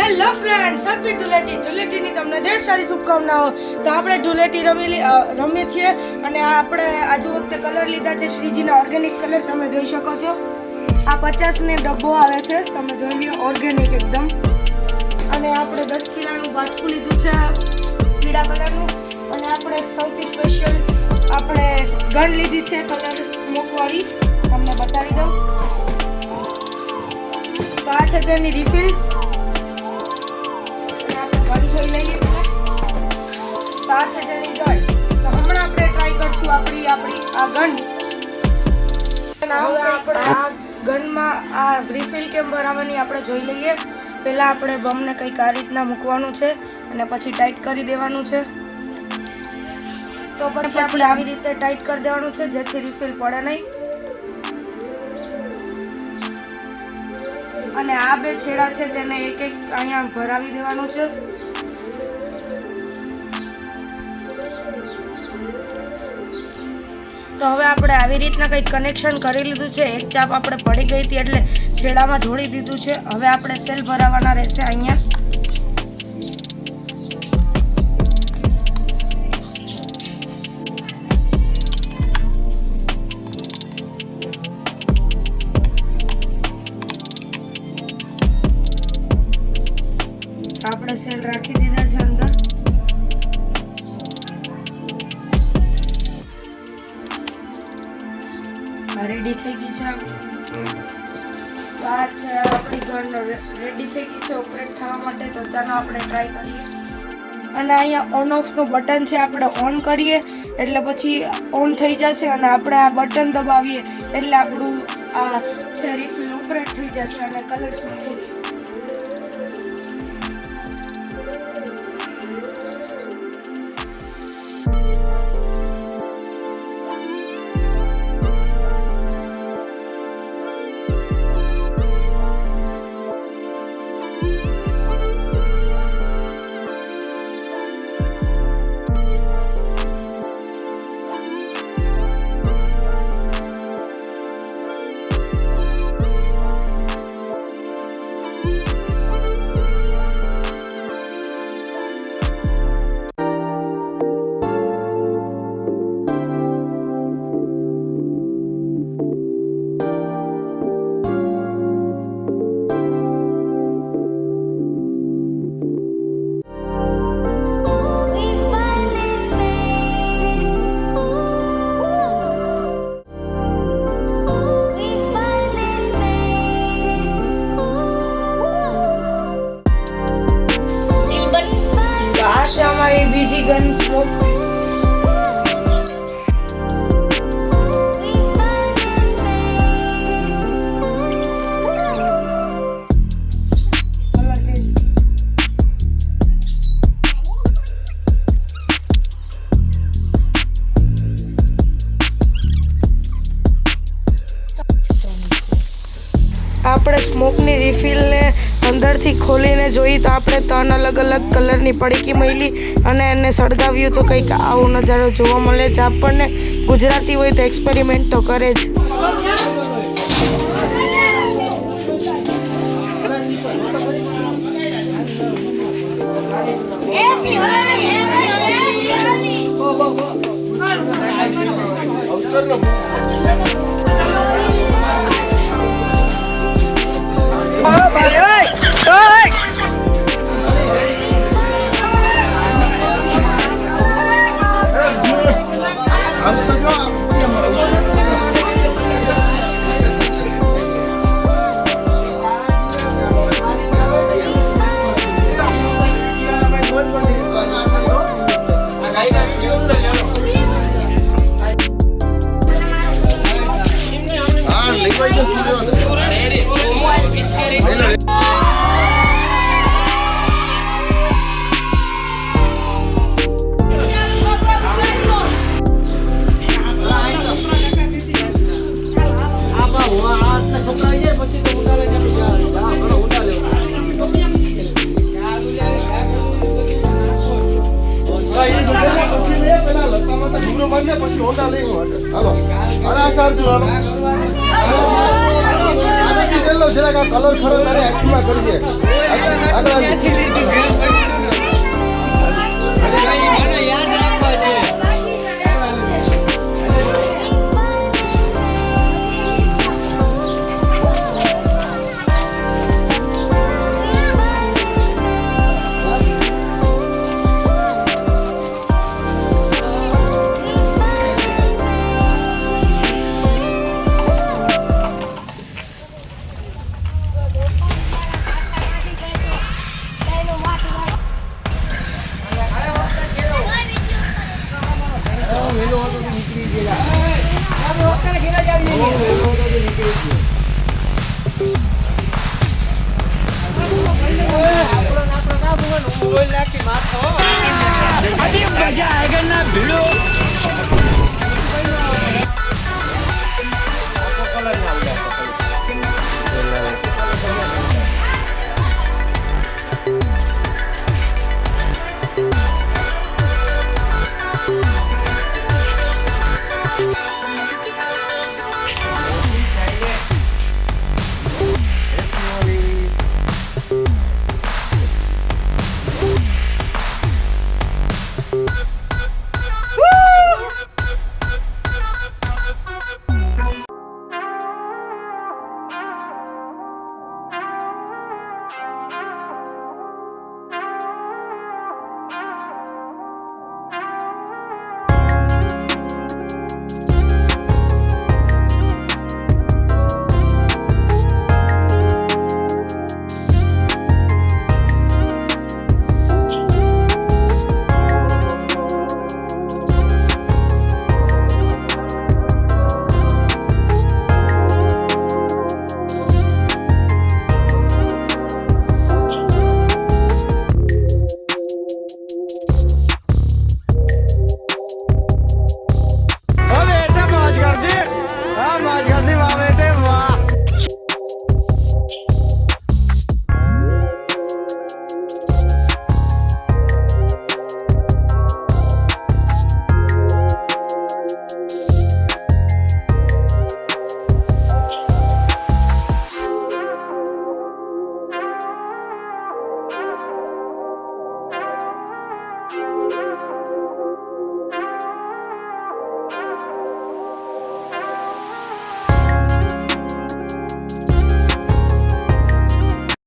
Hello friends, happy ધૂળેટીની તમને ઢેર સારી શુભકામનાઓ। તો આપણે ધૂળેટી રમીએ છીએ અને આપણે આજુ વખતે કલર લીધા છે શ્રીજીના ઓર્ગેનિક કલર, તમે જોઈ શકો છો। આ 50 ડબ્બો આવે છે, તમે જોઈ લો, ઓર્ગેનિક એકદમ। અને આપણે 10 કિલોનું બાજકું લીધું છે પીળા કલરનું। અને આપણે સૌથી સ્પેશિયલ આપણે ગન લીધી છે કલર સ્મોકવાળી, તમને બતાવી દઉં। તો આ છે તેની રિફિલ્સ, જોઈ લઈએ। તો આ છે તેની ગન। તો હમણાં આપણે ટ્રાય કરશું આપણી આ ગન। હવે આપણે આ ગનમાં આ રિફિલ કેમ ભરાવાની આપણે જોઈ લઈએ। પહેલા આપણે બમને કંઈક આ રીતના મૂકવાનું છે અને પછી ટાઈટ કરી દેવાનું છે। તો પછી આપણે આવી રીતે ટાઈટ કરી દેવાનું છે જેથી રિફિલ પડે નહીં। અને આ બે છેડા છે તેને એક એક અહીંયા ભરાવી દેવાનું છે। તો હવે આપણે આવી રીતના કંઈક કનેક્શન કરી લીધું છે। એક ચાપ આપણે પડી ગઈ હતી એટલે છેડામાં જોડી દીધું છે। હવે આપણે સેલ ભરાવાના રહેશે અહીંયા। આપણે સેલ રાખી દીધા છે અંદર। રેડી થઈ ગઈ છે। તો આ છે આપણી ગન રેડી થઈ ગઈ છે ઓપરેટ થવા માટે। તો ચાલો આપણે ટ્રાય કરીએ। અને અહીંયા ઓન ઓફ નું બટન છે, આપણે ઓન કરીએ એટલે પછી ઓન થઈ જશે અને આપણે આ બટન દબાવીએ એટલે આપણું આ છે રિફિલ ઓપરેટ થઈ જશે અને કલર સ્મૂથ થઈ જશે। हमारी बीजी गन स्मोक આપણે સ્મોકની રિફિલને અંદરથી ખોલીને જોઈ તો આપણે 3 અલગ અલગ કલરની પડીકી મળી અને એને સળગાવ્યું તો કંઈક આવો નજારો જોવા મળે છે આપણને। ગુજરાતી હોય તો એક્સપેરિમેન્ટ તો કરે જ। કલર ખરો તારે આખીમાં કરી દે। બોલ નાખી માથો અભી મજા આएगा ना भिड़ो